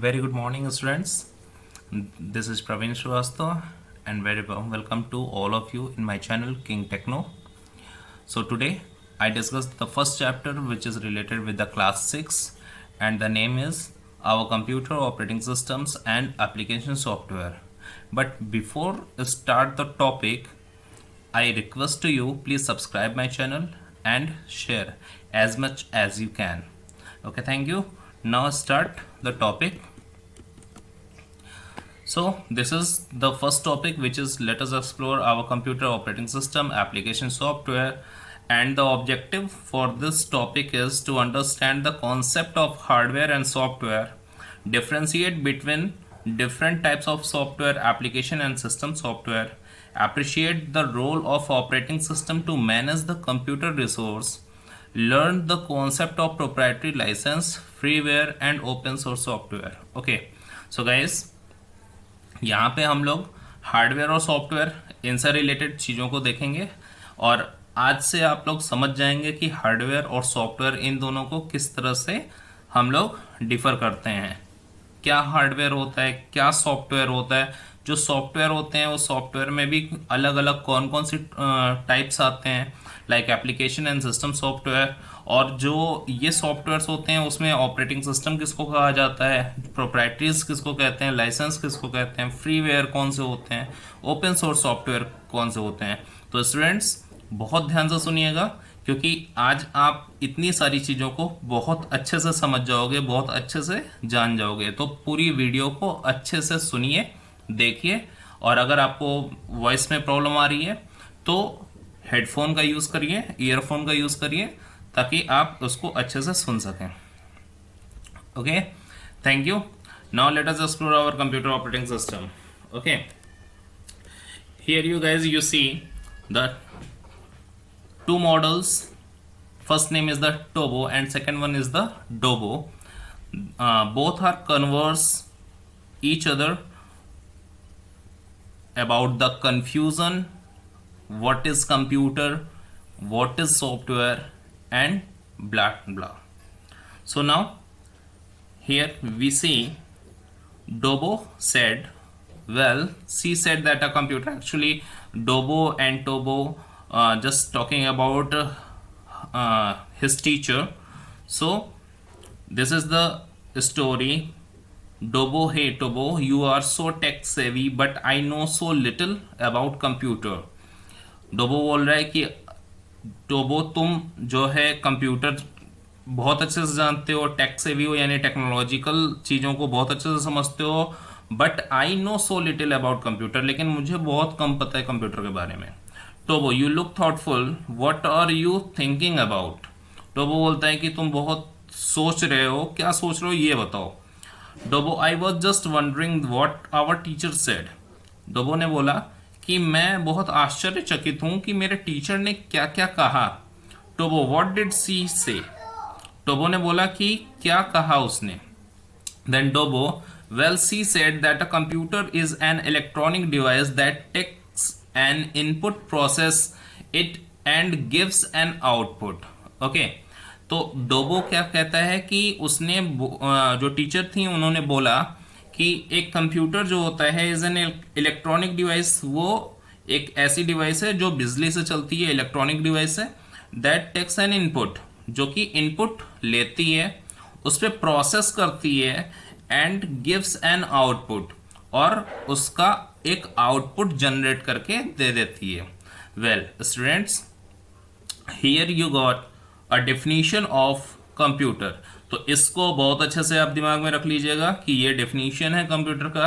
Very good morning, students. This is Praveen Srivastava, and very warm welcome to all of you in my channel King Techno. So today I discussed the first chapter, which is related with the class 6, and the name is Our Computer Operating Systems and Application Software. But before I start the topic, I request to you please subscribe my channel and share as much as you can. Okay, thank you. Now start the topic. So this is the first topic, which is let us explore our computer operating system application software, and the objective for this topic is to understand the concept of hardware and software, differentiate between different types of software application and system software, appreciate the role of operating system to manage the computer resource, learn the concept of proprietary license, freeware and open source software. Okay, so guys, यहाँ पे हम लोग hardware और software इनसे related चीज़ों को देखेंगे, और आज से आप लोग समझ जाएंगे कि हार्डवेयर और सॉफ्टवेयर इन दोनों को किस तरह से हम लोग डिफ़र करते हैं। क्या हार्डवेयर होता है, क्या सॉफ्टवेयर होता है। जो सॉफ्टवेयर होते हैं वो सॉफ्टवेयर में भी अलग अलग कौन कौन सी टाइप्स आते हैं, like application and system software. और जो ये सॉफ्टवेयर्स होते हैं उसमें ऑपरेटिंग सिस्टम किसको कहा जाता है, प्रोप्राइटरीज किसको कहते हैं, लाइसेंस किसको कहते हैं, फ्रीवेयर कौन से होते हैं, ओपन सोर्स सॉफ्टवेयर कौन से होते हैं। तो स्टूडेंट्स बहुत ध्यान से सुनिएगा, क्योंकि आज आप इतनी सारी चीज़ों को बहुत अच्छे से समझ जाओगे, बहुत अच्छे से जान जाओगे। तो पूरी वीडियो को अच्छे से सुनिए, देखिए, और अगर आपको वॉइस में प्रॉब्लम आ रही है तो हेडफोन का यूज़ करिए, ईयरफोन का यूज़ करिए, ताकि आप उसको अच्छे से सुन सकें। Okay, thank you. Now let us explore our computer operating system. Okay, here you guys you see the two models. First name is the Tobo and second one is the Dobo. Both are converse each other about the confusion, what is computer, what is software, and blah blah. So now here we see Dobo said, well, she said that a computer, actually Dobo and Tobo just talking about his teacher. So this is the story. Dobo, hey Tobo, you are so tech savvy but I know so little about computer. डोबो बोल रहा है कि टोबो, तुम जो है computer बहुत अच्छे से जानते हो, टेक सेवी हो, यानी टेक्नोलॉजिकल चीज़ों को बहुत अच्छे से समझते हो, but I know so little about computer, लेकिन मुझे बहुत कम पता है कंप्यूटर के बारे में। Tobo, you look thoughtful, what are you thinking about. Tobo बोलता है कि तुम बहुत सोच रहे हो, क्या सोच रहे हो ये बताओ। Dobo, I was just wondering what our teacher said. Dobo ने बोला कि मैं बहुत आश्चर्यचकित हूं कि मेरे टीचर ने क्या क्या कहा। टोबो, व्हाट डिड सी से। टोबो ने बोला कि क्या कहा उसने। देन डोबो, well she said that a computer is an electronic device that takes an input, process it and gives an output. Okay, तो डोबो क्या कहता है कि उसने जो टीचर थी उन्होंने बोला कि एक कंप्यूटर जो होता है इज एन इलेक्ट्रॉनिक डिवाइस, वो एक ऐसी डिवाइस है जो बिजली से चलती है, इलेक्ट्रॉनिक डिवाइस है, दैट टेक्स एन इनपुट, जो कि इनपुट लेती है, उस पर प्रोसेस करती है, एंड गिव्स एन आउटपुट, और उसका एक आउटपुट जनरेट करके दे देती है। Well students, here you got a definition of computer. तो इसको बहुत अच्छे से आप दिमाग में रख लीजिएगा कि ये डेफिनेशन है कंप्यूटर का।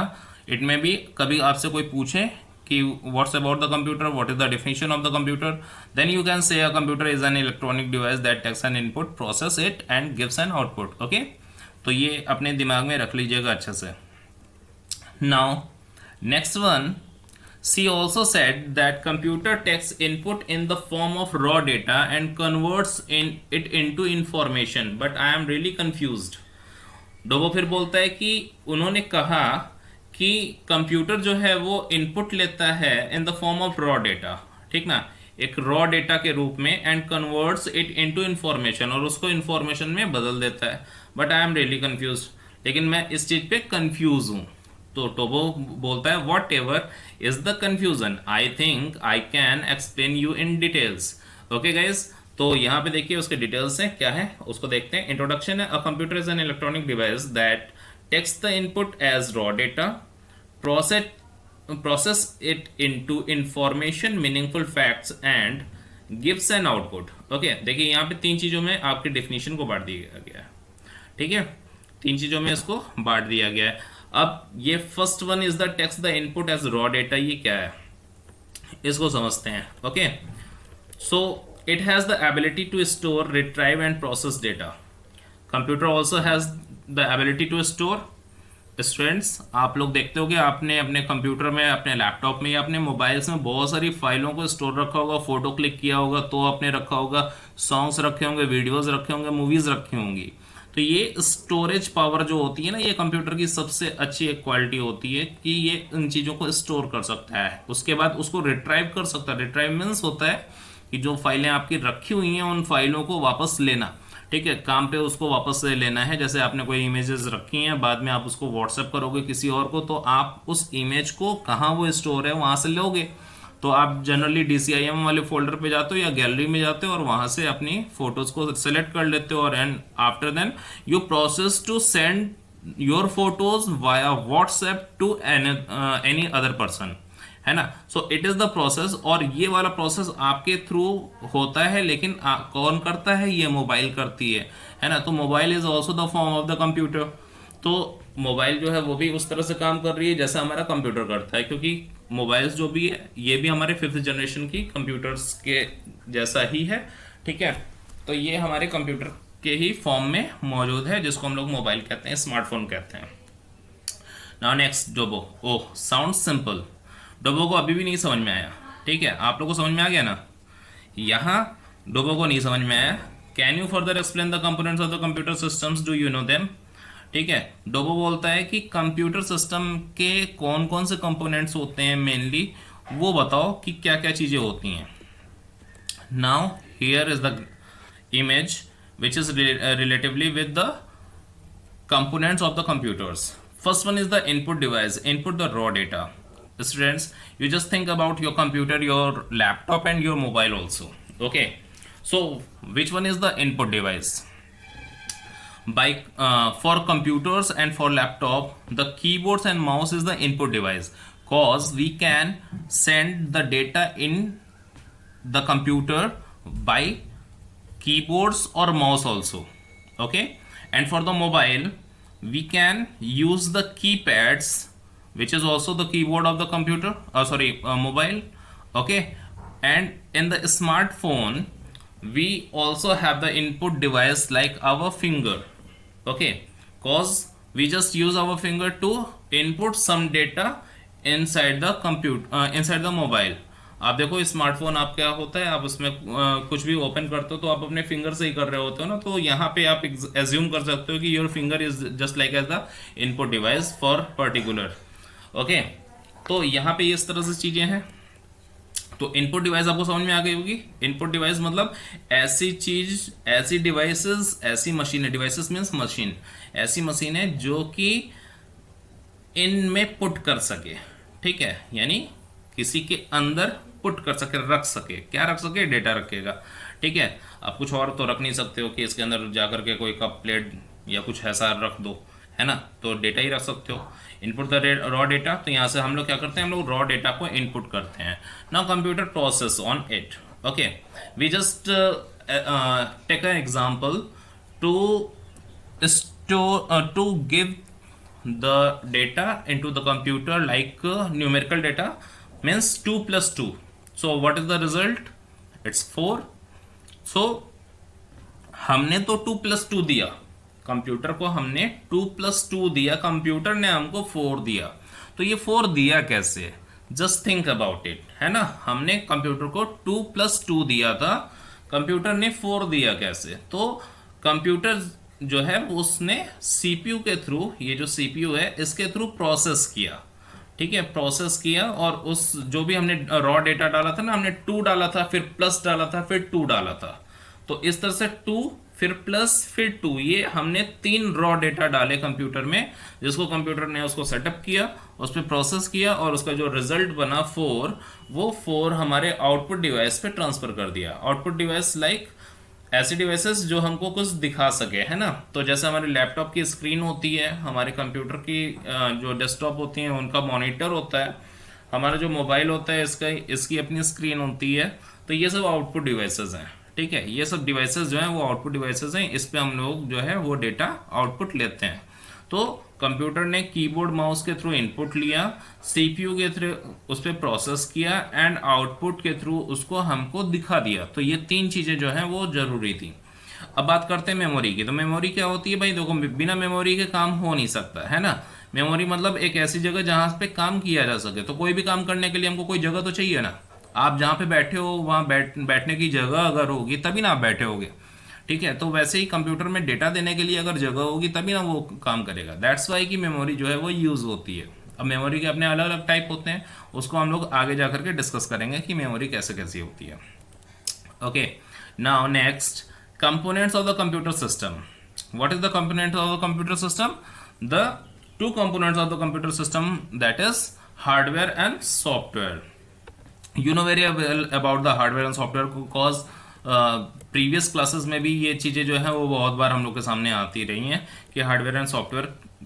इट में भी कभी आपसे कोई पूछे कि what's about the computer, what is the definition of the computer, then you can say a computer is an electronic device that takes an input, process it and gives an output. Okay, तो ये अपने दिमाग में रख लीजिएगा अच्छे से। Now next one, she also said that computer takes input in the form of raw data and converts it into information, but I am really confused. डोबो फिर बोलता है कि उन्होंने कहा कि कंप्यूटर जो है वो इनपुट लेता है in the form of raw data, ठीक ना, एक रॉ डेटा के रूप में, and converts it into information, और उसको इंफॉर्मेशन में बदल देता है। But I am really confuse, लेकिन मैं इस चीज पे कंफ्यूज हूं। तो टोबो बोलता है what ever is the confusion, I think I can explain you in details. Okay guys, तो यहाँ पे देखिए उसके डिटेल्स हैं क्या है, उसको देखते हैं। इंट्रोडक्शन है, a computer is an electronic device that takes the input as raw data, process it into information, meaningful facts and gives an output। Okay देखिए यहाँ पे तीन चीजों में आपकी डेफिनेशन को बांट दिया गया है, ठीक है, तीन चीजों में इसको बांट दिया गया है। अब ये first one is the text the input as raw data, ये क्या है इसको समझते हैं। Okay, so it has the ability to store, retrieve and process data. Computer also has the ability to store. Students, आप लोग देखते हो कि आपने अपने कंप्यूटर में, अपने लैपटॉप में या अपने मोबाइल्स में बहुत सारी फाइलों को स्टोर रखा होगा, फोटो क्लिक किया होगा तो आपने रखा होगा, सॉन्ग्स रखे होंगे, वीडियोस रखे होंगे, मूवीज रखी होंगी। तो ये स्टोरेज पावर जो होती है ना, ये कंप्यूटर की सबसे अच्छी एक क्वालिटी होती है कि ये इन चीज़ों को स्टोर कर सकता है, उसके बाद उसको रिट्राइव कर सकता है। रिट्राइव मीन्स होता है कि जो फाइलें आपकी रखी हुई हैं उन फाइलों को वापस लेना, ठीक है, काम पे उसको वापस से लेना है। जैसे आपने कोई इमेजेस रखी हैं, बाद में आप उसको व्हाट्सएप करोगे किसी और को, तो आप उस इमेज को कहाँ वो स्टोर है वहाँ से लोगे, तो आप जनरली DCIM वाले फोल्डर पे जाते हो या गैलरी में जाते हो और वहाँ से अपनी फोटोज को सेलेक्ट कर लेते हो, और and after then you process to send your photos via WhatsApp to any other person, है ना। So it is the process, और ये वाला प्रोसेस आपके थ्रू होता है, लेकिन कौन करता है, ये मोबाइल करती है ना। तो mobile is also the form of the computer. तो मोबाइल जो है वो भी उस तरह से काम कर रही है जैसा हमारा कंप्यूटर करता है, क्योंकि मोबाइल्स जो भी है ये भी हमारे 5th जनरेशन की कंप्यूटर्स के जैसा ही है, ठीक है। तो ये हमारे कंप्यूटर के ही फॉर्म में मौजूद है, जिसको हम लोग मोबाइल कहते हैं, स्मार्टफोन कहते हैं। Now next, डोबो। ओह, साउंड सिंपल। डोबो को अभी भी नहीं समझ में आया, ठीक है, आप लोगों को समझ में आ गया ना। यहाँ डोबो को नहीं समझ में आया। Can you further explain the components of the computer systems, do you know them. ठीक है, डोबो बोलता है कि कंप्यूटर सिस्टम के कौन कौन से कंपोनेंट्स होते हैं मेनली, वो बताओ कि क्या क्या चीजें होती हैं। Now here is the image which is relatively with the components of the computers. First one is the input device, input the raw data. Students, you just think about your computer, your laptop and your mobile also. Okay, so which one is the input device? By for computers and for laptop, the keyboards and mouse is the input device, cause we can send the data in the computer by keyboards or mouse also. Okay, and for the mobile we can use the keypads, which is also the keyboard of the computer, mobile. Okay, and in the smartphone we also have the input device like our finger. Okay, cause we just use our finger to input some data inside the computer, inside the mobile. आप देखो smartphone आप क्या होता है, आप उसमें कुछ भी ओपन करते हो तो आप अपने फिंगर से ही कर रहे होते हो ना, तो यहाँ पे आप एज्यूम कर सकते हो कि your finger is just like as the input device for particular. Okay, तो यहाँ पे इस तरह से चीजें हैं। तो इनपुट डिवाइस आपको समझ में आ गई होगी। इनपुट डिवाइस मतलब ऐसी चीज, ऐसी डिवाइसेस, ऐसी मशीनें, डिवाइसेस मीन्स मशीन, ऐसी मशीनें जो कि इनमें पुट कर सके, ठीक है, यानी किसी के अंदर पुट कर सके, रख सके। क्या रख सके? डेटा रखेगा, ठीक है। आप कुछ और तो रख नहीं सकते हो कि इसके अंदर जाकर के कोई कप प्लेट या कुछ ऐसा रख दो, है ना, तो डेटा ही रख सकते हो। इनपुट द रॉ डेटा, तो यहाँ से हम लोग क्या करते हैं, हम लोग रॉ डेटा को इनपुट करते हैं। Now computer process on it. Okay, we just take an example to give the data into the computer like numerical data means 2 plus 2. So what is the result? It's 4. So हमने तो 2 plus 2 दिया computer को, हमने 2 plus 2 दिया, computer ने हमको 4 दिया। तो ये 4 दिया कैसे? जस्ट थिंक अबाउट इट, है ना। हमने कंप्यूटर को 2 plus 2 दिया था, कंप्यूटर ने 4 दिया कैसे? तो कंप्यूटर जो है उसने सीपीयू के थ्रू, ये जो सीपीयू है इसके थ्रू प्रोसेस किया, ठीक है, प्रोसेस किया, और उस जो भी हमने रॉ डेटा डाला था ना, हमने 2 डाला था, फिर प्लस डाला था, फिर 2 डाला था। तो इस तरह से 2 फिर प्लस फिर 2, ये हमने 3 रॉ डेटा डाले कंप्यूटर में, जिसको कंप्यूटर ने उसको सेटअप किया, उस पर प्रोसेस किया, और उसका जो रिजल्ट बना 4, वो 4 हमारे आउटपुट डिवाइस पे ट्रांसफर कर दिया। आउटपुट डिवाइस लाइक ऐसे डिवाइसेस जो हमको कुछ दिखा सके, है ना। तो जैसे हमारे लैपटॉप की स्क्रीन होती है, हमारे कंप्यूटर की जो डेस्कटॉप होती हैं उनका मॉनिटर होता है, हमारा जो मोबाइल होता है इसकी अपनी स्क्रीन होती है। तो ये सब आउटपुट डिवाइसेस हैं, ठीक है। ये सब डिवाइसेस जो हैं वो आउटपुट डिवाइसेस हैं, इस पे हम लोग जो है वो डेटा आउटपुट लेते हैं। तो कंप्यूटर ने कीबोर्ड माउस के थ्रू इनपुट लिया, सीपीयू के थ्रू उस पर प्रोसेस किया, एंड आउटपुट के थ्रू उसको हमको दिखा दिया। तो ये 3 चीज़ें जो हैं वो ज़रूरी थी। अब बात करते हैं मेमोरी की। तो मेमोरी क्या होती है भाई, देखो बिना मेमोरी के काम हो नहीं सकता, है ना। मेमोरी मतलब एक ऐसी जगह जहाँ पे काम किया जा सके। तो कोई भी काम करने के लिए हमको कोई जगह तो चाहिए ना। आप जहाँ पे बैठे हो वहाँ बैठने की जगह अगर होगी तभी ना आप बैठे होगे, ठीक है। तो वैसे ही कंप्यूटर में डेटा देने के लिए अगर जगह होगी तभी ना वो काम करेगा। दैट्स वाई कि मेमोरी जो है वो यूज़ होती है। अब मेमोरी के अपने अलग अलग टाइप होते हैं, उसको हम लोग आगे जा करके डिस्कस करेंगे कि मेमोरी कैसे कैसी होती है। Okay, now next, components of the computer system. What is the component of the computer system? The 2 components of the computer system, that is hardware and software. You know very well about the hardware and software because previous classes में भी ये चीज़ें जो है वो बहुत बार हम लोग के सामने आती रही हैं कि हार्डवेयर एंड सॉफ्टवेयर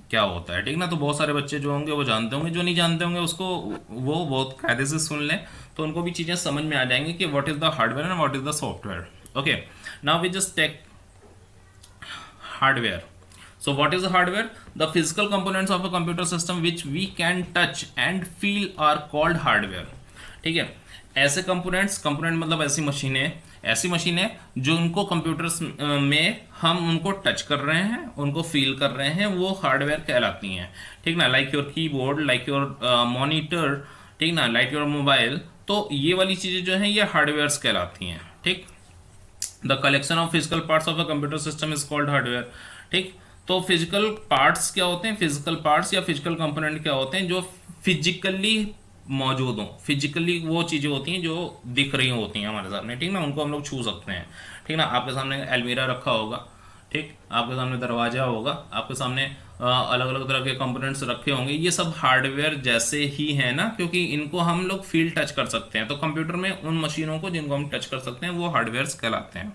क्या होता है, ठीक ना। तो बहुत सारे बच्चे जो होंगे वो जानते होंगे, जो नहीं जानते होंगे उसको वो बहुत कायदे से सुन लें, तो उनको भी चीज़ें समझ में आ जाएंगी कि what is the hardware and what is the software. Okay, now we just take hardware. So what is the hardware? The physical components of a computer system which we can touch and feel are called hardware. ठीक है, ऐसे component मतलब ऐसी मशीनें जो उनको computers में हम उनको टच कर रहे हैं, उनको फील कर रहे हैं, वो हार्डवेयर कहलाती हैं, ठीक ना। Like your keyboard, like your monitor, ठीक ना, लाइक योर मोबाइल। तो ये वाली चीज़ें जो हैं ये हार्डवेयर्स कहलाती हैं, ठीक। The collection of physical parts of the computer system is called hardware, ठीक। तो फिजिकल पार्ट्स क्या होते हैं, फिजिकल पार्ट्स या फिजिकल कंपोनेंट क्या होते हैं, जो फिजिकली मौजूद हों। फिजिकली वो चीज़ें होती हैं जो दिख रही होती हैं हमारे सामने, ठीक ना, उनको हम लोग छू सकते हैं, ठीक ना। आपके सामने अलमीरा रखा होगा, ठीक, आपके सामने दरवाजा होगा, आपके सामने अलग अलग तरह के कंपोनेंट्स रखे होंगे, ये सब हार्डवेयर जैसे ही है ना, क्योंकि इनको हम लोग फील टच कर सकते हैं। तो कंप्यूटर में उन मशीनों को जिनको हम टच कर सकते हैं वो हार्डवेयर्स कहलाते हैं।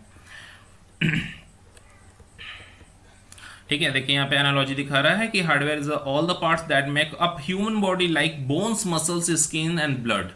ठीक है, देखिए यहाँ पे एनालॉजी दिखा रहा है कि hardware is all the parts that make up human body like bones, muscles, skin and blood.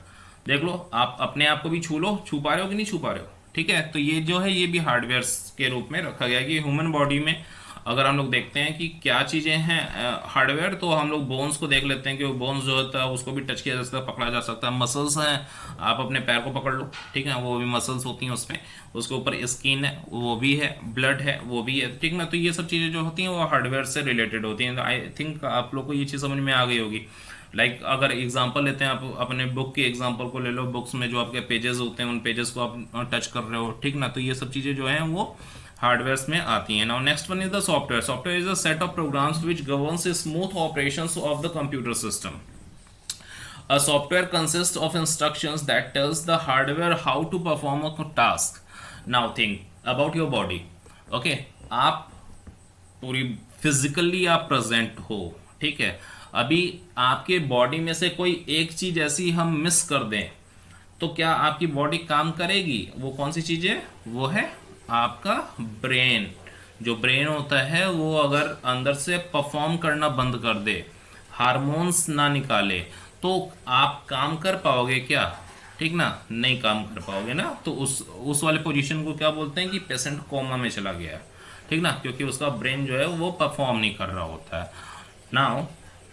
देख लो, आप अपने आप को भी छू लो, छू पा रहे हो कि नहीं छू पा रहे हो, ठीक है। तो ये जो है ये भी हार्डवेयर के रूप में रखा गया कि ह्यूमन बॉडी में अगर हम लोग देखते हैं कि क्या चीज़ें हैं हार्डवेयर, तो हम लोग बोन्स को देख लेते हैं कि वो बोन्स जो होता है उसको भी टच किया जा सकता है, पकड़ा जा सकता है। मसल्स हैं, आप अपने पैर को पकड़ लो, ठीक है, वो भी मसल्स होती हैं उसमें। उसके ऊपर स्किन है, वो भी है, ब्लड है, वो भी है, ठीक ना। तो ये सब चीज़ें जो होती हैं वो हार्डवेयर से रिलेटेड होती हैं। आई थिंक आप लोग को ये चीज़ समझ में आ गई होगी। लाइक अगर एग्जांपल लेते हैं, आप अपने बुक के एग्जांपल को ले लो, बुक्स में जो आपके पेजेस होते हैं उन पेजेस को आप टच कर रहे हो, ठीक ना। तो ये सब चीज़ें जो हैं वो हार्डवेयर्स में आती हैं। Now next one is the software. Software is a set of programs which governs smooth operations of the computer system. A software consists of instructions that tells the hardware how to perform a task. Now think about your body. Okay, आप पूरी physically आप present हो, ठीक है। अभी आपके body में से कोई एक चीज ऐसी हम मिस कर दें तो क्या आपकी बॉडी काम करेगी? वो कौन सी चीज है? वो है आपका ब्रेन। जो ब्रेन होता है वो अगर अंदर से परफॉर्म करना बंद कर दे, हार्मोन्स ना निकाले, तो आप काम कर पाओगे क्या? ठीक ना, नहीं काम कर पाओगे ना। तो उस वाले पोजीशन को क्या बोलते हैं कि पेशेंट कोमा में चला गया है, ठीक ना, क्योंकि उसका ब्रेन जो है वो परफॉर्म नहीं कर रहा होता है। Now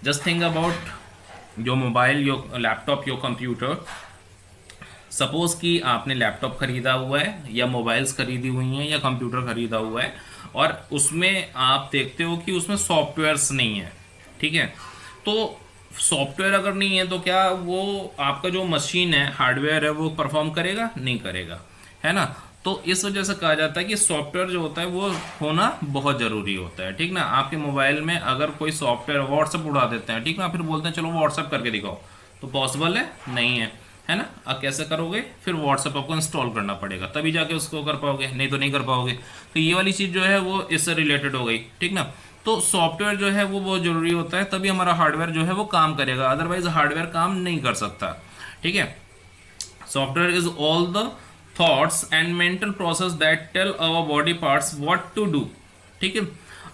just think about your mobile, your laptop, your computer. Suppose कि आपने लैपटॉप खरीदा हुआ है या मोबाइल्स खरीदी हुई हैं या कंप्यूटर खरीदा हुआ है और उसमें आप देखते हो कि उसमें सॉफ्टवेयर्स नहीं है, ठीक है। तो सॉफ्टवेयर अगर नहीं है तो क्या वो आपका जो मशीन है, हार्डवेयर है, वो परफॉर्म करेगा? नहीं करेगा, है ना। तो इस वजह से कहा जाता है कि सॉफ्टवेयर जो होता है वो होना बहुत ज़रूरी होता है, ठीक ना। आपके मोबाइल में अगर कोई सॉफ्टवेयर, व्हाट्सएप उड़ा देते हैं, ठीक ना, फिर बोलते हैं चलो व्हाट्सएप करके दिखाओ, तो पॉसिबल है? नहीं है। है ना। अब कैसे करोगे, फिर व्हाट्सएप आपको इंस्टॉल करना पड़ेगा, तभी जाके उसको कर पाओगे, नहीं तो नहीं कर पाओगे। तो ये वाली चीज़ जो है वो इससे रिलेटेड हो गई, ठीक ना। तो सॉफ्टवेयर जो है वो बहुत ज़रूरी होता है, तभी हमारा हार्डवेयर जो है वो काम करेगा, अदरवाइज हार्डवेयर काम नहीं कर सकता, ठीक है। Software is all the thoughts and mental process that tell our body parts what to do, ठीक है।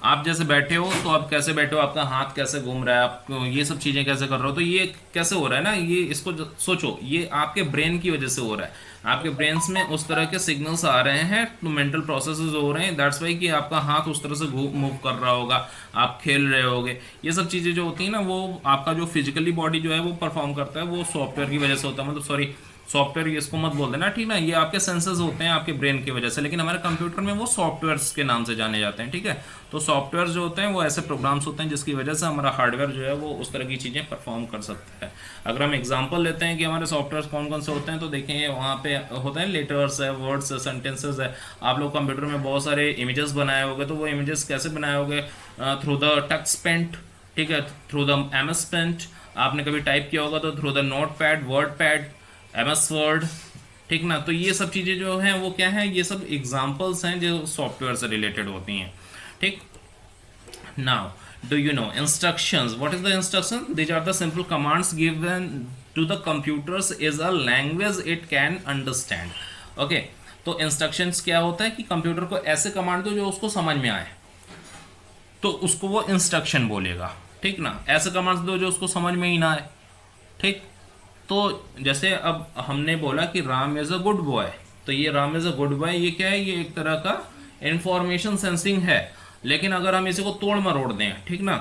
आप जैसे बैठे हो तो आप कैसे बैठे हो, आपका हाथ कैसे घूम रहा है, आप ये सब चीज़ें कैसे कर रहे हो, तो ये कैसे हो रहा है ना, ये इसको सोचो, ये आपके ब्रेन की वजह से हो रहा है। आपके ब्रेन्स में उस तरह के सिग्नल्स आ रहे हैं, तो मेंटल प्रोसेसेस हो रहे हैं, दैट्स वाई कि आपका हाथ उस तरह से मूव कर रहा होगा, आप खेल रहे होगे। ये सब चीज़ें जो होती हैं ना, वो आपका जो फिजिकली बॉडी जो है वो परफॉर्म करता है, वो सॉफ्टवेयर की वजह से होता है, मतलब सॉरी सॉफ्टवेयर इसको मत बोल देना, ठीक ना। ये आपके सेंसर्स होते हैं आपके ब्रेन की वजह से, लेकिन हमारे कंप्यूटर में वो सॉफ्टवेयर्स के नाम से जाने जाते हैं, ठीक है। तो सॉफ्टवेयर जो होते हैं वो ऐसे प्रोग्राम्स होते हैं जिसकी वजह से हमारा हार्डवेयर जो है वो उस तरह की चीज़ें परफॉर्म कर सकता है। अगर हम एग्जांपल लेते हैं कि हमारे सॉफ्टवेयर कौन कौन से होते हैं, तो देखें वहाँ पे होते हैं लेटर्स है, वर्ड्स है, सेंटेंसेस है। आप लोग कंप्यूटर में बहुत सारे इमेजेस बनाए होंगे, तो वो इमेजेस कैसे बनाए होंगे, थ्रू द टेक्स्ट पेंट, ठीक है, थ्रू द MS पेंट। आपने कभी टाइप किया होगा तो through the note pad, word pad, MS word, ठीक ना। तो ये सब चीज़ें जो हैं वो क्या है, ये सब एग्जांपल्स हैं जो सॉफ्टवेयर से रिलेटेड होती हैं, ठीक। Now do you know instructions, what is the instruction, these are the simple commands given to the computers is a language it can understand. Okay, तो इंस्ट्रक्शंस क्या होता है कि कंप्यूटर को ऐसे कमांड दो जो उसको समझ में आए, तो उसको वो इंस्ट्रक्शन बोलेगा, ठीक ना। ऐसे कमांड्स दो जो उसको समझ में ही ना आए, ठीक। तो जैसे अब हमने बोला कि Ram is a good boy, तो ये Ram is a good boy, ये क्या है, ये एक तरह का इंफॉर्मेशन सेंसिंग है। लेकिन अगर हम इसी को तोड़ मरोड़ दें, ठीक ना,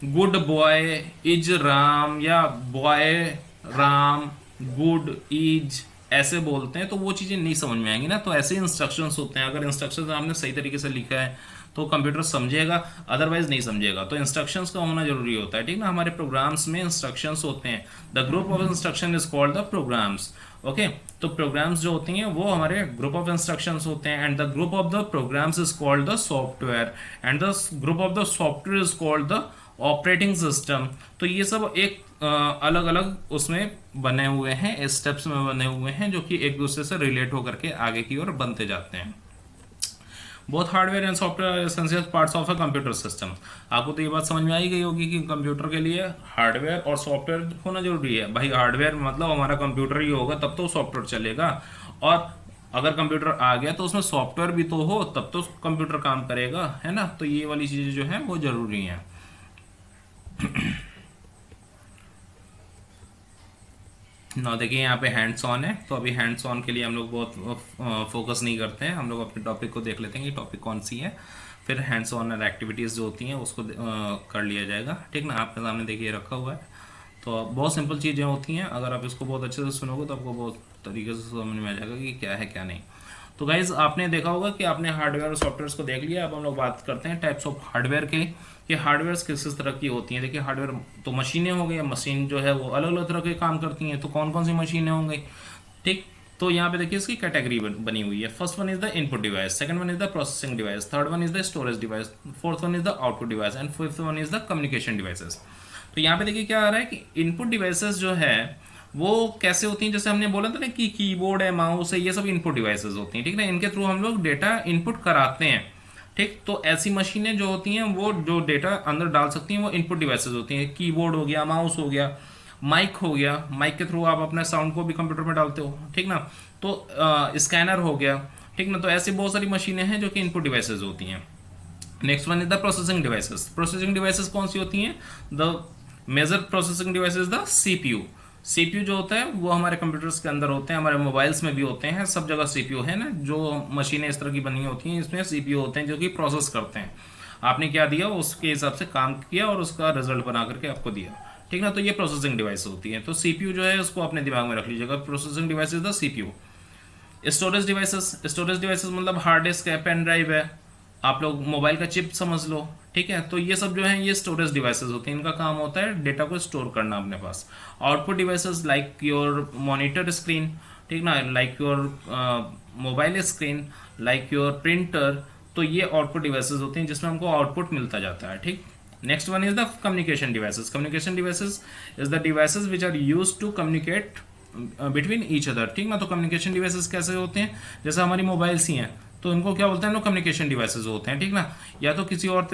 गुड बॉय इज राम, या बॉय राम गुड इज ऐसे बोलते हैं, तो वो चीज़ें नहीं समझ में आएंगी ना। तो ऐसे इंस्ट्रक्शंस होते हैं, अगर इंस्ट्रक्शंस आपने सही तरीके से लिखा है तो कंप्यूटर समझेगा, अदरवाइज नहीं समझेगा। तो इंस्ट्रक्शंस का होना जरूरी होता है, ठीक ना। हमारे प्रोग्राम्स में इंस्ट्रक्शंस होते हैं, the group of instruction is called the programs. Okay, तो प्रोग्राम्स जो होती हैं वो हमारे ग्रुप ऑफ इंस्ट्रक्शंस होते हैं, and the group of the programs is called the software, and the group of the software is called the operating system. तो ये सब एक अलग अलग उसमें बने हुए हैं, स्टेप्स में बने हुए हैं, जो कि एक दूसरे से रिलेट होकर के आगे की ओर बनते जाते हैं। Both hardware and software essential parts of a computer system. आपको तो ये बात समझ में आई गई होगी कि कंप्यूटर के लिए हार्डवेयर और सॉफ्टवेयर होना जरूरी है। भाई हार्डवेयर मतलब हमारा कंप्यूटर ही होगा तब तो सॉफ्टवेयर चलेगा, और अगर कंप्यूटर आ गया तो उसमें सॉफ्टवेयर भी तो हो तब तो कंप्यूटर काम करेगा, है ना। तो ये वाली चीज़ें जो है वो जरूरी हैं। ना देखिए यहाँ पे हैंड्स ऑन है, तो अभी हैंड्स ऑन के लिए हम लोग बहुत फोकस नहीं करते हैं, हम लोग अपने टॉपिक को देख लेते हैं कि टॉपिक कौन सी है, फिर हैंड्स ऑन एक्टिविटीज़ जो होती हैं उसको कर लिया जाएगा, ठीक ना। आपके सामने देखिए रखा हुआ है, तो बहुत सिंपल चीज़ें होती हैं, अगर आप इसको बहुत अच्छे से सुनोगे तो आपको बहुत तरीके से समझ में आ जाएगा कि क्या है क्या नहीं। तो गाइज आपने देखा होगा कि आपने हार्डवेयर और सॉफ्टवेयर को देख लिया। अब हम लोग बात करते हैं टाइप्स ऑफ हार्डवेयर के, कि हार्डवेयर किस किस तरह की होती हैं। देखिए हार्डवेयर तो मशीनें हो गई, मशीन जो है वो अलग अलग तरह के काम करती हैं, तो कौन कौन सी मशीनें होंगी, ठीक। तो यहाँ पे देखिए इसकी कैटेगरी बनी हुई है। First one is the input device, second one is the processing device, third one is the storage device, fourth one is the output device, and fifth one is the communication devices. तो यहाँ पे देखिए क्या आ रहा है कि input devices जो है वो कैसे होती हैं, जैसे हमने बोला था ना कि कीबोर्ड है, माउस है, ये सब इनपुट डिवाइसेस होती हैं, ठीक ना। इनके थ्रू हम लोग डेटा इनपुट कराते हैं, ठीक। तो ऐसी मशीनें जो होती हैं वो जो डेटा अंदर डाल सकती हैं वो इनपुट डिवाइसेस होती हैं। कीबोर्ड हो गया, माउस हो गया, माइक हो गया, माइक के थ्रू आप अपने साउंड को भी कंप्यूटर में डालते हो, ठीक ना। तो स्कैनर हो गया, ठीक ना। तो ऐसी बहुत सारी मशीनें हैं जो कि इनपुट डिवाइसेस होती हैं। Next one is the processing devices. Processing devices कौन सी होती हैं, the major processing device is the CPU। CPU जो होता है वो हमारे कंप्यूटर्स के अंदर होते हैं, हमारे मोबाइल्स में भी होते हैं, सब जगह CPU है ना। जो मशीनें इस तरह की बनी होती हैं इसमें CPU होते हैं जो कि प्रोसेस करते हैं। आपने क्या दिया उसके हिसाब से काम किया और उसका रिजल्ट बना करके आपको दिया, ठीक ना। तो ये प्रोसेसिंग डिवाइस होती है। तो CPU जो है उसको अपने दिमाग में रख लीजिएगा, processing device is the CPU। Storage devices, storage devices मतलब हार्ड डिस्क है, पेन ड्राइव है, आप लोग मोबाइल का चिप समझ लो, ठीक है। तो ये सब जो है ये स्टोरेज डिवाइसेस होते हैं, इनका काम होता है डेटा को स्टोर करना अपने पास। Output devices like your monitor screen, ठीक ना, like your mobile screen, like your printer. तो ये आउटपुट डिवाइसेस होते हैं जिसमें हमको आउटपुट मिलता जाता है, ठीक। Next one is the communication devices. Communication devices is the devices which are used to communicate between each other, ठीक ना। तो कम्युनिकेशन डिवाइसेस कैसे होते हैं, जैसे हमारी मोबाइल्स ही हैं तो इनको क्या बोलते हैं हम लोग, कम्युनिकेशन डिवाइसेस होते हैं, ठीक ना। या तो किसी और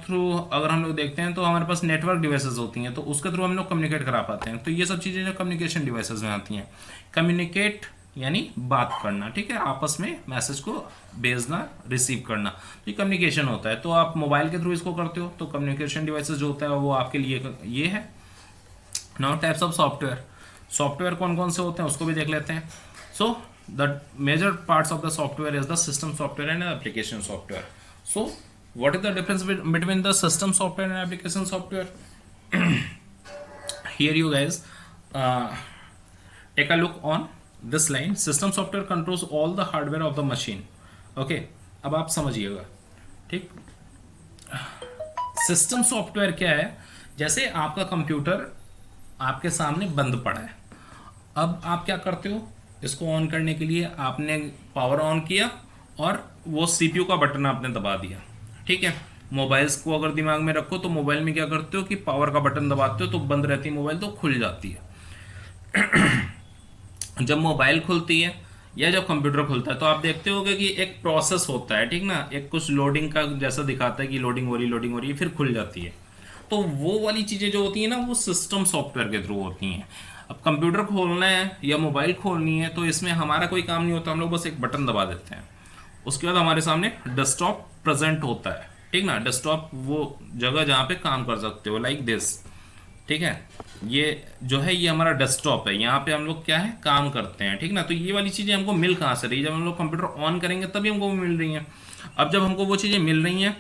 थ्रू अगर हम लोग देखते हैं तो हमारे पास नेटवर्क डिवाइसेस होती हैं, तो उसके थ्रू हम लोग कम्युनिकेट करा पाते हैं। तो ये सब चीज़ें जो कम्युनिकेशन डिवाइसेस में आती हैं। कम्युनिकेट यानी बात करना, ठीक है, आपस में मैसेज को भेजना, रिसीव करना, तो ये कम्युनिकेशन होता है। तो आप मोबाइल के थ्रू इसको करते हो, तो कम्युनिकेशन डिवाइसेस जो होता है वो आपके लिए ये है। Now types of software, software कौन कौन से होते हैं उसको भी देख लेते हैं। So the major parts of the software is the system software and application software. So what is the difference between the system software and application software? Here you guys take a look on this line. System software controls all the hardware of the machine. Okay, अब आप समझिएगा, ठीक। System software क्या है, जैसे आपका computer आपके सामने बंद पड़ा है, अब आप क्या करते हो, इसको ऑन करने के लिए आपने पावर ऑन किया और वो सीपीयू का बटन आपने दबा दिया, ठीक है। मोबाइल्स को अगर दिमाग में रखो तो मोबाइल में क्या करते हो कि पावर का बटन दबाते हो तो बंद रहती है मोबाइल, तो खुल जाती है। जब मोबाइल खुलती है या जब कंप्यूटर खुलता है तो आप देखते होगे कि एक प्रोसेस होता है, ठीक ना, एक कुछ लोडिंग का जैसा दिखाता है कि लोडिंग हो रही है, फिर खुल जाती है। तो वो वाली चीज़ें जो होती हैं ना, वो सिस्टम सॉफ्टवेयर के थ्रू होती हैं। अब कंप्यूटर खोलना है या मोबाइल खोलनी है तो इसमें हमारा कोई काम नहीं होता, हम लोग बस एक बटन दबा देते हैं, उसके बाद हमारे सामने डेस्कटॉप प्रेजेंट होता है, ठीक ना। डेस्कटॉप वो जगह जहाँ पे काम कर सकते हो, लाइक दिस, ठीक है। ये जो है ये हमारा डेस्कटॉप है, यहाँ पे हम लोग क्या है काम करते हैं, ठीक ना। तो ये वाली चीज़ें हमको मिल कहाँ से रही है, जब हम लोग कंप्यूटर ऑन करेंगे तभी हमको वो मिल रही हैं। अब जब हमको वो चीज़ें मिल रही हैं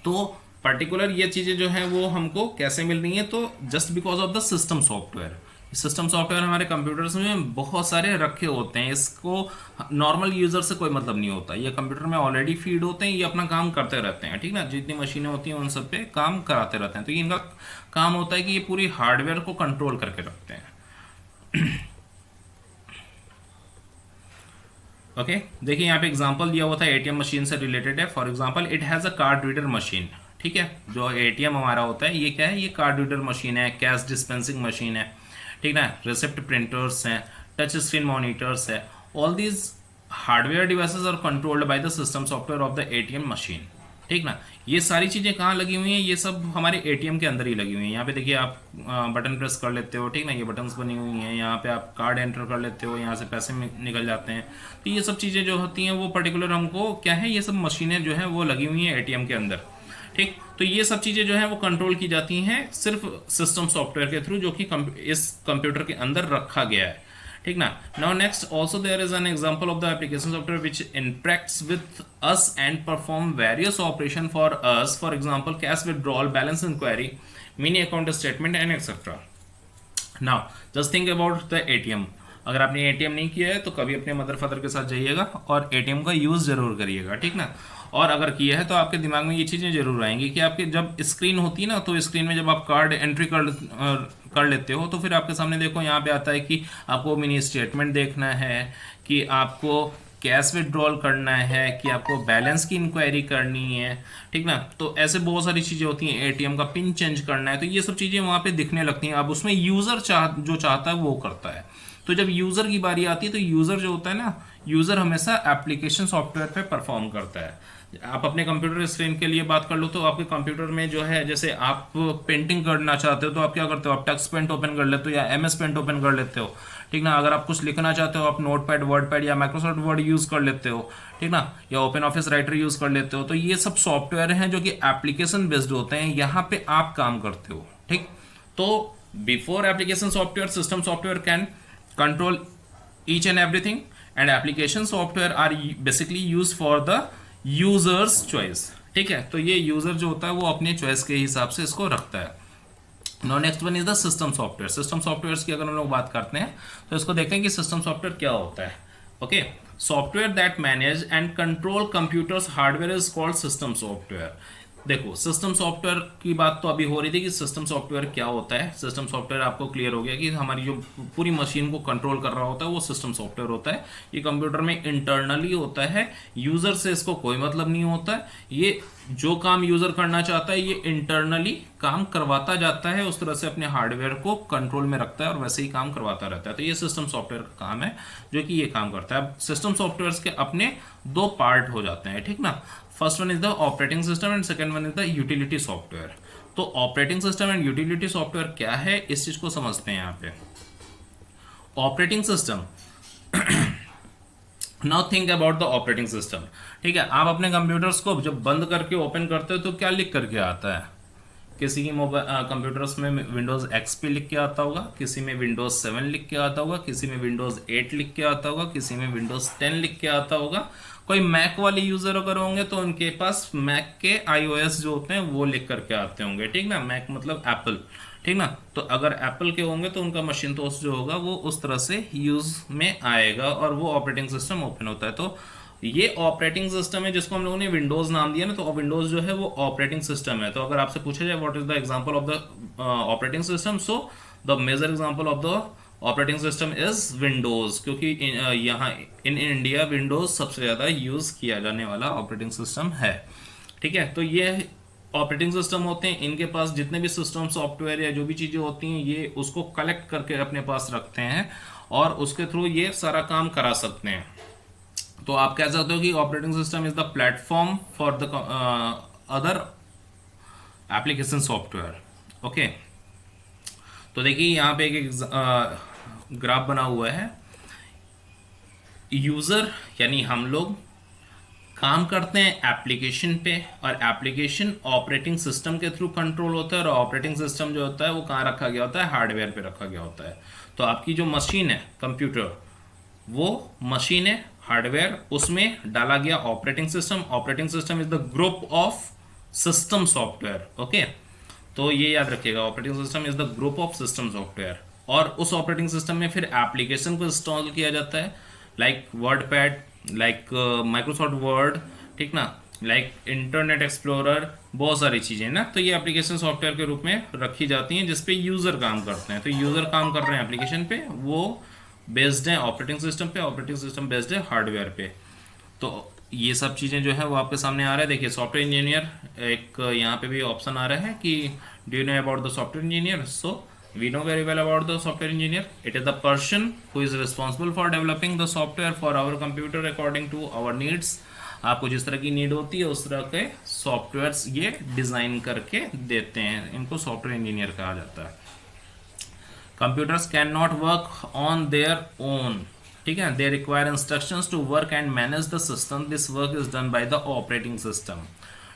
तो पर्टिकुलर ये चीज़ें जो हैं वो हमको कैसे मिल रही हैं, तो just because of the system software. System software हमारे कंप्यूटर्स में बहुत सारे रखे होते हैं, इसको नॉर्मल यूज़र से कोई मतलब नहीं होता, ये कंप्यूटर में ऑलरेडी फीड होते हैं, ये अपना काम करते रहते हैं, ठीक ना। जितनी मशीनें होती हैं उन सब पे काम कराते रहते हैं। तो इनका काम होता है कि ये पूरी हार्डवेयर को कंट्रोल करके रखते हैं। ओके देखिए यहाँ पे एग्जांपल दिया हुआ था, एटीएम मशीन से रिलेटेड है। For example it has a card reader machine, ठीक है। जो एटीएम हमारा होता है ये क्या है, ये कार्ड रीडर मशीन है, कैश डिस्पेंसिंग मशीन है, ठीक ना, रिसिप्ट प्रिंटर्स हैं, टच स्क्रीन मॉनिटर्स है। All these hardware devices are controlled by the system software of the ATM machine, ठीक ना। ये सारी चीज़ें कहाँ लगी हुई हैं, ये सब हमारे एटीएम के अंदर ही लगी हुई हैं। यहाँ पे देखिए आप बटन प्रेस कर लेते हो, ठीक ना, ये बटन्स बनी हुई हैं, यहाँ पे आप कार्ड एंटर कर लेते हो, यहाँ से पैसे निकल जाते हैं। तो ये सब चीज़ें जो होती हैं वो पर्टिकुलर हमको क्या है, ये सब मशीनें जो हैं वो लगी हुई हैं एटीएम के अंदर, ठीक। तो ये सब चीज़ें जो हैं वो कंट्रोल की जाती हैं सिर्फ सिस्टम सॉफ्टवेयर के थ्रू, जो कि इस कंप्यूटर के अंदर रखा गया है, ठीक ना। Now next also there is an example of the application software which interacts with us and perform various operation for us, for example cash withdrawal, balance inquiry, mini account statement and etcetera. Now just think about the ATM. अगर आपने ATM नहीं किया है तो कभी अपने mother father के साथ जाइएगा और एटीएम का यूज़ जरूर करिएगा, ठीक ना। और अगर किया है तो आपके दिमाग में ये चीज़ें जरूर आएंगी कि आपके जब स्क्रीन होती है ना, तो स्क्रीन में जब आप कार्ड एंट्री कर लेते हो तो फिर आपके सामने देखो यहाँ पे आता है कि आपको मिनी स्टेटमेंट देखना है, कि आपको कैश विड्रॉल करना है, कि आपको बैलेंस की इंक्वायरी करनी है, ठीक ना। तो ऐसे बहुत सारी चीज़ें होती हैं, एटीएम का पिन चेंज करना है, तो ये सब चीज़ें वहाँ पे दिखने लगती हैं। अब उसमें यूज़र जो चाहता है वो करता है। तो जब यूज़र की बारी आती है तो यूज़र जो होता है ना, यूज़र हमेशा एप्लीकेशन सॉफ्टवेयर पे परफॉर्म करता है। आप अपने कंप्यूटर स्क्रीन के लिए बात कर लो तो आपके कंप्यूटर में जो है, जैसे आप पेंटिंग करना चाहते हो तो आप क्या करते हो, आप टेक्स्ट पेंट ओपन कर लेते हो या एमएस पेंट ओपन कर लेते हो, ठीक ना। अगर आप कुछ लिखना चाहते हो आप नोटपैड, वर्डपैड या माइक्रोसॉफ्ट वर्ड यूज़ कर लेते हो, ठीक ना, या ओपन ऑफिस राइटर यूज़ कर लेते हो। तो ये सब सॉफ्टवेयर हैं जो कि एप्लीकेशन बेस्ड होते हैं, यहाँ पे आप काम करते हो, ठीक। तो before application software, system software can control each and everything, and application software are basically used for the users choice, ठीक है। तो ये यूजर जो होता है वो अपने चॉइस के हिसाब से इसको रखता है। Now next one is the system software. System software की अगर हम लोग बात करते हैं तो इसको देखते हैं कि सिस्टम सॉफ्टवेयर क्या होता है। Okay, software that manage and control computers hardware is called system software. देखो सिस्टम सॉफ्टवेयर की बात तो अभी हो रही थी कि सिस्टम सॉफ्टवेयर क्या होता है। सिस्टम सॉफ्टवेयर आपको क्लियर हो गया कि हमारी जो पूरी मशीन को कंट्रोल कर रहा होता है वो सिस्टम सॉफ्टवेयर होता है। ये कंप्यूटर में इंटरनली होता है, यूजर से इसको कोई मतलब नहीं होता है। ये जो काम यूजर करना चाहता है ये इंटरनली काम करवाता जाता है, उस तरह से अपने हार्डवेयर को कंट्रोल में रखता है और वैसे ही काम करवाता रहता है। तो ये सिस्टम सॉफ्टवेयर का काम है जो कि ये काम करता है। अब सिस्टम सॉफ्टवेयर के अपने दो पार्ट हो जाते हैं, ठीक ना। First one is the operating system and second one is the utility software. तो operating system and utility software क्या है, इस चीज को समझते हैं यहाँ पे। Operating system, now think about the operating system. ठीक है, आप अपने कंप्यूटर्स को जब बंद करके ओपन करते हो तो क्या लिख करके आता है? किसी की मोबाइल कंप्यूटर्स में विंडोज एक्सपी लिख के आता होगा, किसी में विंडोज 7 लिख के आता होगा, किसी में विंडोज 8 लिख के आता होगा, किसी में विंडोज 10 लिख के आता होगा। कोई मैक वाले यूजर अगर होंगे तो उनके पास मैक के iOS जो होते हैं वो लिख करके आते होंगे, ठीक ना। मैक मतलब एप्पल, ठीक ना। तो अगर एप्पल के होंगे तो उनका मशीन तो जो होगा वो उस तरह से यूज में आएगा और वो ऑपरेटिंग सिस्टम ओपन होता है। तो ये ऑपरेटिंग सिस्टम है जिसको हम लोगों ने विंडोज नाम दिया ना, तो विंडोज जो है वो ऑपरेटिंग सिस्टम है। तो अगर आपसे पूछा जाए what is the example of the operating system, so the major example of the operating system is Windows, क्योंकि यहाँ इन इंडिया विंडोज सबसे ज्यादा यूज किया जाने वाला ऑपरेटिंग सिस्टम है, ठीक है। तो ये ऑपरेटिंग सिस्टम होते हैं, इनके पास जितने भी सिस्टम सॉफ्टवेयर या जो भी चीजें होती हैं ये उसको कलेक्ट करके अपने पास रखते हैं और उसके थ्रू ये सारा काम करा सकते हैं। तो आप कह सकते हो कि operating system is the platform for the other application software, okay. तो देखिए यहाँ पे एक ग्राफ बना हुआ है। यूजर यानी हम लोग काम करते हैं एप्लीकेशन पे और एप्लीकेशन ऑपरेटिंग सिस्टम के थ्रू कंट्रोल होता है और ऑपरेटिंग सिस्टम जो होता है वो कहाँ रखा गया होता है? हार्डवेयर पे रखा गया होता है। तो आपकी जो मशीन है कंप्यूटर, वो मशीन है हार्डवेयर, उसमें डाला गया operating system. Operating system is the group of system software, okay. तो ये याद रखिएगा, operating system is the group of system software. और उस ऑपरेटिंग सिस्टम में फिर एप्लीकेशन को इंस्टॉल किया जाता है, like word pad, like Microsoft word, ठीक ना, लाइक इंटरनेट एक्सप्लोरर, बहुत सारी चीज़ें ना। तो ये एप्लीकेशन सॉफ्टवेयर के रूप में रखी जाती हैं जिसपे यूज़र काम करते हैं। तो यूज़र काम कर रहे हैं एप्लीकेशन पे, वो बेस्ड है ऑपरेटिंग सिस्टम पे, ऑपरेटिंग सिस्टम बेस्ड है हार्डवेयर पे। तो ये सब चीज़ें जो है वो आपके सामने आ रहा है। देखिए सॉफ्टवेयर इंजीनियर, एक यहाँ पे भी ऑप्शन आ रहा है कि do you know about the software engineer. So we know very well about the software engineer. It is the person who is responsible for developing the software for our computer according to our needs. आपको जिस तरह की need होती है उस तरह के softwares ये डिज़ाइन करके देते हैं, इनको सॉफ्टवेयर इंजीनियर कहा जाता है। Computers can not work on their own, ठीक है, they require instructions to work and manage the system. This work is done by the operating system,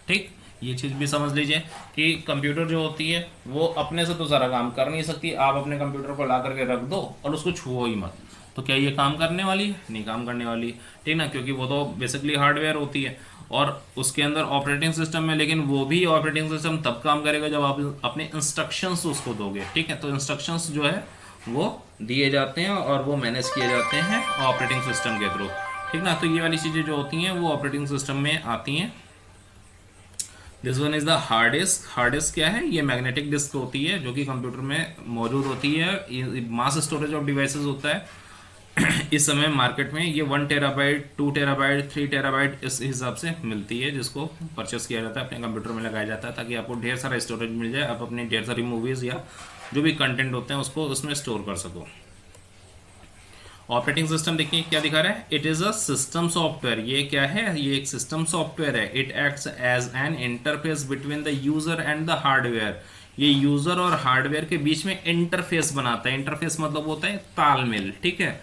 ठीक। ये चीज़ भी समझ लीजिए कि कंप्यूटर जो होती है वो अपने से तो सारा काम कर नहीं सकती। आप अपने कंप्यूटर को ला करके रख दो और उसको छुओ ही मत, तो क्या ये काम करने वाली है? नहीं काम करने वाली, ठीक ना, क्योंकि वो तो बेसिकली हार्डवेयर होती है और उसके अंदर ऑपरेटिंग सिस्टम में, लेकिन वो भी ऑपरेटिंग सिस्टम तब काम करेगा जब आप अपने इंस्ट्रक्शंस उसको दोगे, ठीक है। तो इंस्ट्रक्शंस जो है वो दिए जाते हैं और वो मैनेज किए जाते हैं ऑपरेटिंग सिस्टम के थ्रू, ठीक ना। तो ये वाली चीज़ें जो होती हैं वो ऑपरेटिंग सिस्टम में आती हैं। This one is the hard disc. Hard disk क्या है? ये मैग्नेटिक डिस्क होती है जो कि कंप्यूटर में मौजूद होती है। मास स्टोरेज ऑफ डिवाइसेस होता है। इस समय मार्केट में ये 1 टेराबाइट, 2 टेराबाइट, 3 टेराबाइट इस हिसाब से मिलती है, जिसको परचेस किया जाता है, अपने कंप्यूटर में लगाया जाता है ताकि आपको ढेर सारा स्टोरेज मिल जाए, आप अपनी ढेर सारी मूवीज़ या जो भी कंटेंट होते हैं उसको उसमें स्टोर कर सको। ऑपरेटिंग सिस्टम देखिए क्या दिखा रहा है, it is a system software. ये क्या है? ये एक सिस्टम सॉफ्टवेयर है। It acts as an interface between the user and the hardware. ये यूजर और हार्डवेयर के बीच में इंटरफेस बनाता है। इंटरफेस मतलब होता है तालमेल, ठीक है।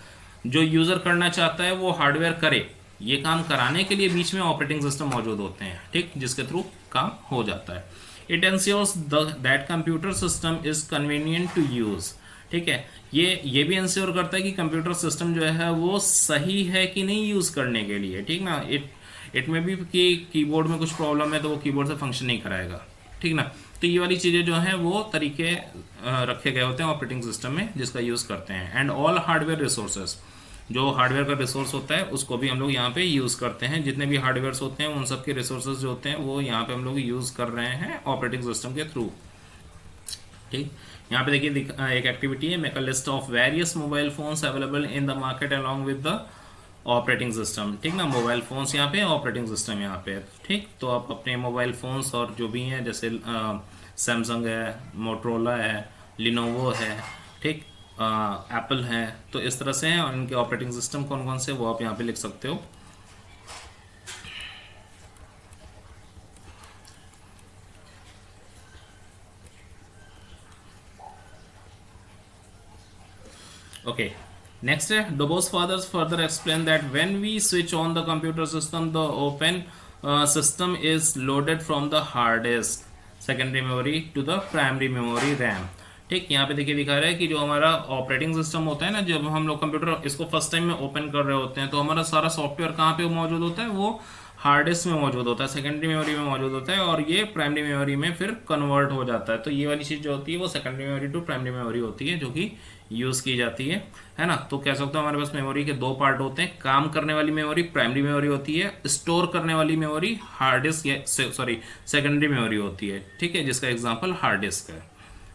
जो यूजर करना चाहता है वो हार्डवेयर करे, ये काम कराने के लिए बीच में ऑपरेटिंग सिस्टम मौजूद होते हैं, ठीक, जिसके थ्रू काम हो जाता है। It ensures that computer system is convenient to use, ठीक है। ये भी इंश्योर करता है कि कंप्यूटर सिस्टम जो है वो सही है कि नहीं यूज करने के लिए, ठीक ना। इट में भी कि कीबोर्ड में कुछ प्रॉब्लम है तो वो कीबोर्ड से फंक्शन नहीं कराएगा, ठीक ना। तो ये वाली चीज़ें जो हैं वो तरीके रखे गए होते हैं ऑपरेटिंग सिस्टम में जिसका यूज़ करते हैं। एंड ऑल हार्डवेयर रिसोर्सेज, जो हार्डवेयर का रिसोर्स होता है उसको भी हम लोग यहाँ पे यूज़ करते हैं। जितने भी हार्डवेयर्स होते हैं उन सब के रिसोर्सेज जो होते हैं वो यहाँ पे हम लोग यूज़ कर रहे हैं ऑपरेटिंग सिस्टम के थ्रू। ठीक, यहाँ पे देखिए एक एक्टिविटी है, make a list of various mobile phones available in the market along with the operating system. ठीक ना, मोबाइल फोन्स यहाँ पे, ऑपरेटिंग सिस्टम यहाँ पे। ठीक, तो आप अपने मोबाइल फोन्स और जो भी हैं जैसे सैमसंग है, मोटरोला है, लिनोवो है, ठीक, एप्पल है, तो इस तरह से हैं और इनके ऑपरेटिंग सिस्टम कौन कौन से वो आप यहाँ पे लिख सकते हो। Okay. Next, Dobos fathers further explain that when we switch on the computer system, the open system is loaded from the hard disk, secondary memory to the primary memory RAM. ठीक, यहाँ पे देखिए दिखा रहा है कि जो हमारा ऑपरेटिंग सिस्टम होता है ना, जब हम लोग कंप्यूटर इसको फर्स्ट टाइम में ओपन कर रहे होते हैं तो हमारा सारा सॉफ्टवेयर कहाँ पे मौजूद होता है, वो हार्ड डिस्क में मौजूद होता है, सेकेंडरी मेमोरी में मौजूद होता है और ये प्राइमरी मेमोरी में फिर कन्वर्ट हो जाता है। तो ये वाली चीज़ जो होती है वो secondary memory to primary memory होती है जो कि यूज़ की जाती है ना। तो कह सकते हो हमारे पास मेमोरी के दो पार्ट होते हैं, काम करने वाली मेमोरी प्राइमरी मेमोरी होती है, स्टोर करने वाली मेमोरी हार्ड डिस्क या सॉरी सेकेंडरी मेमोरी होती है। ठीक है, जिसका एग्जाम्पल हार्ड डिस्क है।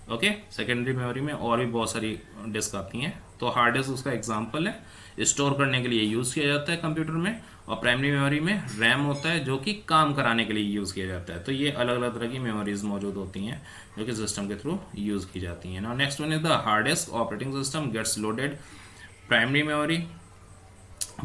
ओके, सेकेंडरी मेमोरी में और भी बहुत सारी डिस्क आती हैं, तो हार्ड डिस्क उसका एग्जाम्पल है, स्टोर करने के लिए यूज़ किया जाता है कंप्यूटर में, और प्राइमरी मेमोरी में रैम होता है जो कि काम कराने के लिए यूज़ किया जाता है। तो ये अलग अलग तरह की मेमोरीज मौजूद होती हैं जो कि सिस्टम के थ्रू यूज़ की जाती हैं। Now next one is the hard disk operating system gets loaded primary memory.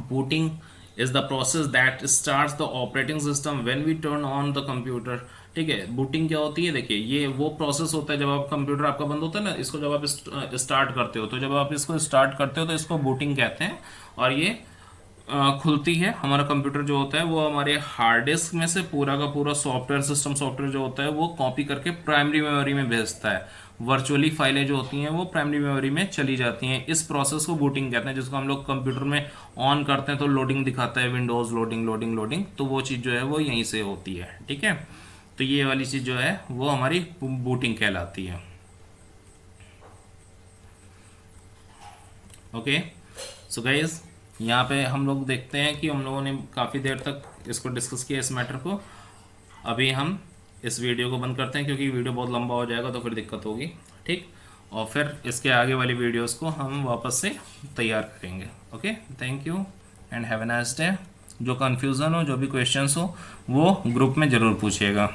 Booting is the process that starts the operating system when we turn on the computer। ठीक है, booting क्या होती है, देखिए ये वो प्रोसेस होता है जब आप कंप्यूटर आपका बंद होता है ना, इसको जब आप स्टार्ट करते हो, तो जब आप इसको स्टार्ट करते हो तो इसको बूटिंग कहते हैं, और ये खुलती है। हमारा कंप्यूटर जो होता है वो हमारे हार्ड डिस्क में से पूरा का पूरा सॉफ्टवेयर सिस्टम सॉफ्टवेयर जो होता है वो कॉपी करके प्राइमरी मेमोरी में भेजता है। वर्चुअली फाइलें जो होती हैं वो प्राइमरी मेमोरी में चली जाती हैं। इस प्रोसेस को बूटिंग कहते हैं, जिसको हम लोग कंप्यूटर में ऑन करते हैं तो लोडिंग दिखाता है, विंडोज लोडिंग लोडिंग लोडिंग, तो वो चीज़ जो है वो यहीं से होती है। ठीक है, तो ये वाली चीज़ जो है वो हमारी बूटिंग कहलाती है। ओके, सो गाइस यहाँ पे हम लोग देखते हैं कि हम लोगों ने काफ़ी देर तक इसको डिस्कस किया इस मैटर को। अभी हम इस वीडियो को बंद करते हैं क्योंकि वीडियो बहुत लंबा हो जाएगा तो फिर दिक्कत होगी। ठीक, और फिर इसके आगे वाली वीडियोस को हम वापस से तैयार करेंगे। Okay, thank you and have a nice day. जो कन्फ्यूज़न हो, जो भी क्वेश्चंस हो वो ग्रुप में ज़रूर पूछिएगा।